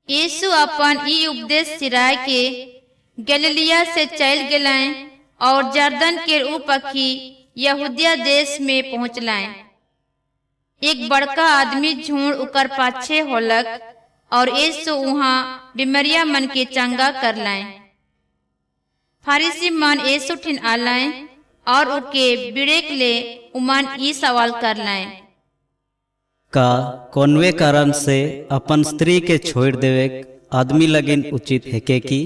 यीशु अपन ई उपदेश सिराय के गलीलिया से चल गए और जर्दन के उपखी यहूदिया देश में पहुँचलाए। एक बड़का आदमी झुंड उकर पाछे होलक और यीशु वहाँ बीमारिया मन के चंगा कर लाए। फरीसी मन यीशु ठिन आलाए और उके बिड़ेक ले उमन ई सवाल कर लाए, का कौनवे कारण से अपन स्त्री के छोड़ देवे आदमी लगिन उचित है के की?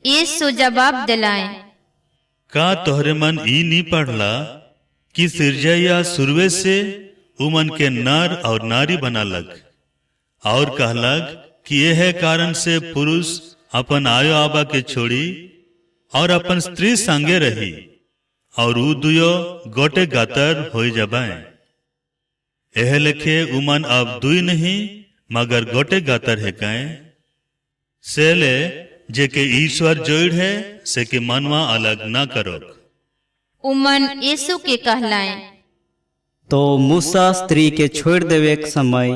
यीशु जवाब दिलाए, का तोहरे मन ई नहीं पढ़ला कि सिरजैया सुरवे से उमन के नर और नारी बनालक और कहलक कि यह कारण से पुरुष अपन आयो आबा के छोड़ी और अपन स्त्री संगे रही और उ दुयो गोटे गातर हो जबाए। एह लेखे उमन अब दुई नहीं मगर गोटे गातर है काए। से ले जे के ईश्वर जोड़ है से के मनवा अलग ना करो। उमन यीशु के कहलाए, तो मूसा स्त्री के छोड़ देवे के समय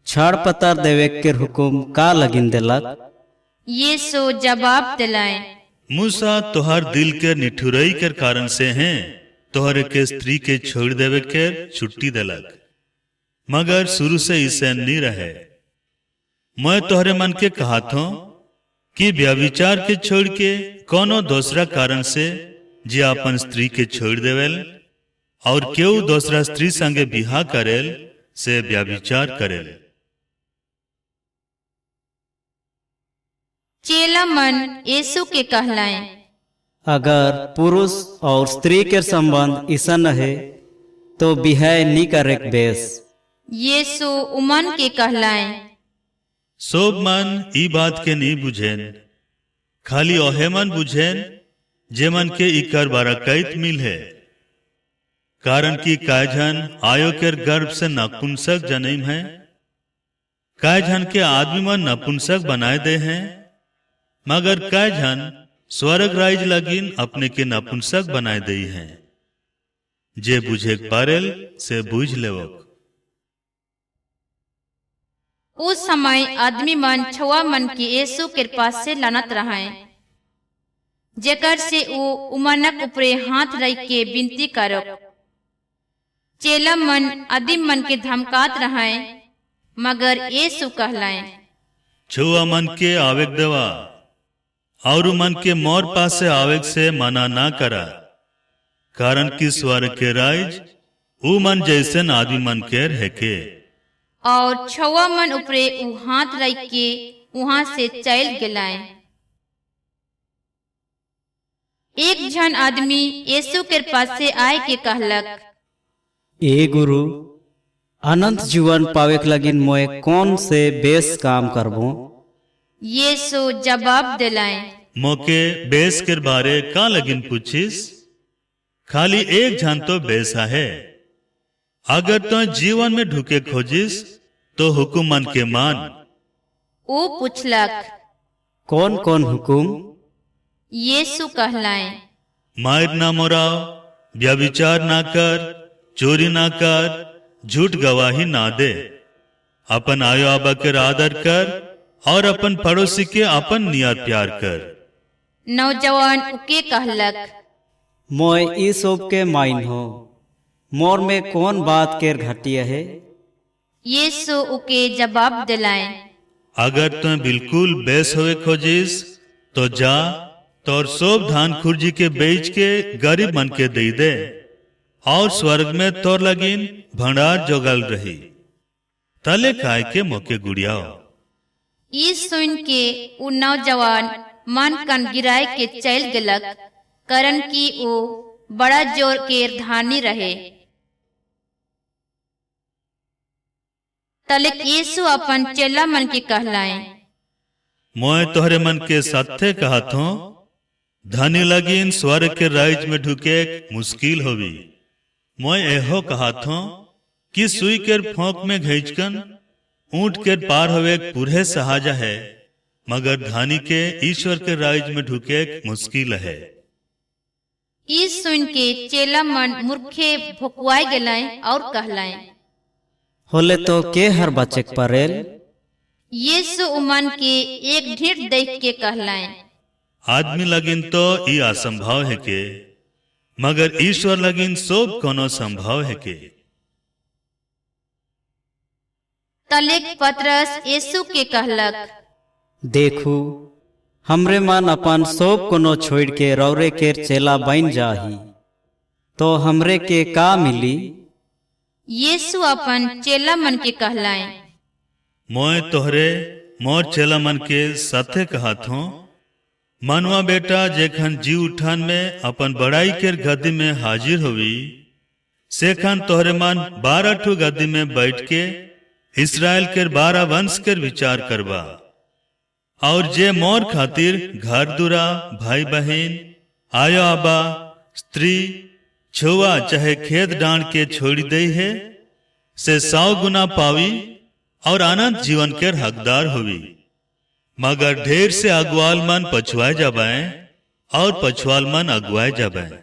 छाड़ पतार देवे के हुकुम का लगिन देलक? यीशु जवाब दिलाए, मूसा तोहर दिल के निठुरई के कारण से हैं तोहरे के स्त्री के छोड़ देवे के छुट्टी देलक, मगर शुरू से इसे नहीं रहे। मैं तोहरे मन के कहा था कि व्यभिचार के छोड़ के कोनो दूसरा कारण से जे अपन स्त्री के छोड़ देवेल और केहू दूसरा स्त्री संगे बिहा करेल से व्यभिचार करेल। चेला मन यीशु के कहलाए, अगर पुरुष और स्त्री के संबंध ऐसा है तो बिहाय नहीं करे बेस। यीशु उमन के कहलाए, सोब मन ई बात के नहीं बुझेन, खाली ओहे मन बुझेन जे मन के इकर बाराकैत मिल है। कारण कि कायझन आयो के गर्भ से नपुंसक जन्म है, कायझन के आदमी मन नपुंसक बनाए दे हैं, मगर कायझन स्वर्ग राज लगिन अपने के नपुंसक बनाए दे हैं। जे बुझे पारेल से बुझ लेवो। उस समय आदमी मन छुआ मन के यीशु के पास से लानत रहे, जेकर से वो उमनक ऊपरे हाथ रख के विनती करो। चेला मन आदिम मन के धमकात रहे, मगर यीशु कहलाए, छुआ मन के आवेग देवा और मन के मोर पास से आवेग से मना ना करा। कारण कि स्वर्ग के राज ऊ मन जैसे आदमी मन के रह के। और छुआ मन ऊपरे ऊ हाथ रख के वहां से चल गलाए। एक जन आदमी यीशु के पास से आए के कहलक, ए गुरु, अनंत जीवन पावे के लगिन मोए कौन से बेस काम करबो? यीशु जवाब दिलाए, मोके बेस के बारे का लगिन पूछिस? खाली एक जन तो बेसा है। अगर तो जीवन में ढुके खोजिस तो हुकुम मन के मान। वो पूछलक, कौन कौन हुकुम? यीशु कहलाए, मार ना मोराव, व्यभिचार ना कर, चोरी ना कर, झूठ गवाही ना दे, अपन आयो आबा के आदर कर और अपन पड़ोसी के अपन नियत प्यार कर। नौजवान उके कहलक, मोए ई सब के माइन हो, मोर में कौन बात के घटिया है? यीशु उके जवाब दिलाए, अगर तुम बिल्कुल बेस होए खोजिस तो जा तोर सोब धान खुर्जी के बेच के गरीब मन के दे दे और स्वर्ग में तोर लगिन भंडार जोगल रही। तले काय के मोके गुड़ियाओ। ई सुन के उ नौजवान मन कन गिराए के चल गलक, करन की वो बड़ा जोर के धानी रहे। तले यीशु अपन चेला मन के कहलाए, मोए तोहरे मन के साथे कहा थो, धनी लगिन स्वर्ग के राज में ढुके मुश्किल होवी। मोए एहो कहा थो कि सुई के फोंक में घैचकन ऊंट के पार होवे पूरे सहाजा है, मगर धानी के ईश्वर के राज में ढुके मुश्किल है। ई सुन के चेला मन मूर्खे भुकवाए गलाए और कहलाए, होले तो के हर बचक परेल? यीशु उमन के एक ढीठ देख के कहलाए, आदमी लगिन तो ई असंभव है के, मगर ईश्वर लगिन सब कोनो संभव है के। तलेक पतरस यीशु के कहलक, देखू हमरे मन अपन सब कोनो छोड़ के रौरे केर चेला बन जाही, तो हमरे के का मिली? यीशु अपन चेला मन के कहलाए, मोय तोहरे मोर चेला मन के साथे कहत हूँ, मनवा बेटा जेखन जी उठान में अपन बड़ाई केर गद्दी में हाजिर होवी, सेखन तोहरे मन 12 ठो गद्दी में बैठ के इसराइल केर 12 वंश केर विचार करबा, और जे मोर खातिर घर दुरा भाई बहन आयो आबा स्त्री छुआ चाहे खेत डांड के छोड़ दे है, से 100 गुना पावी और आनंद जीवन के हकदार हुई। मगर ढेर से अगवाल मन पछुआए जाबाए और पछुआल मन अगुआए जाबाए।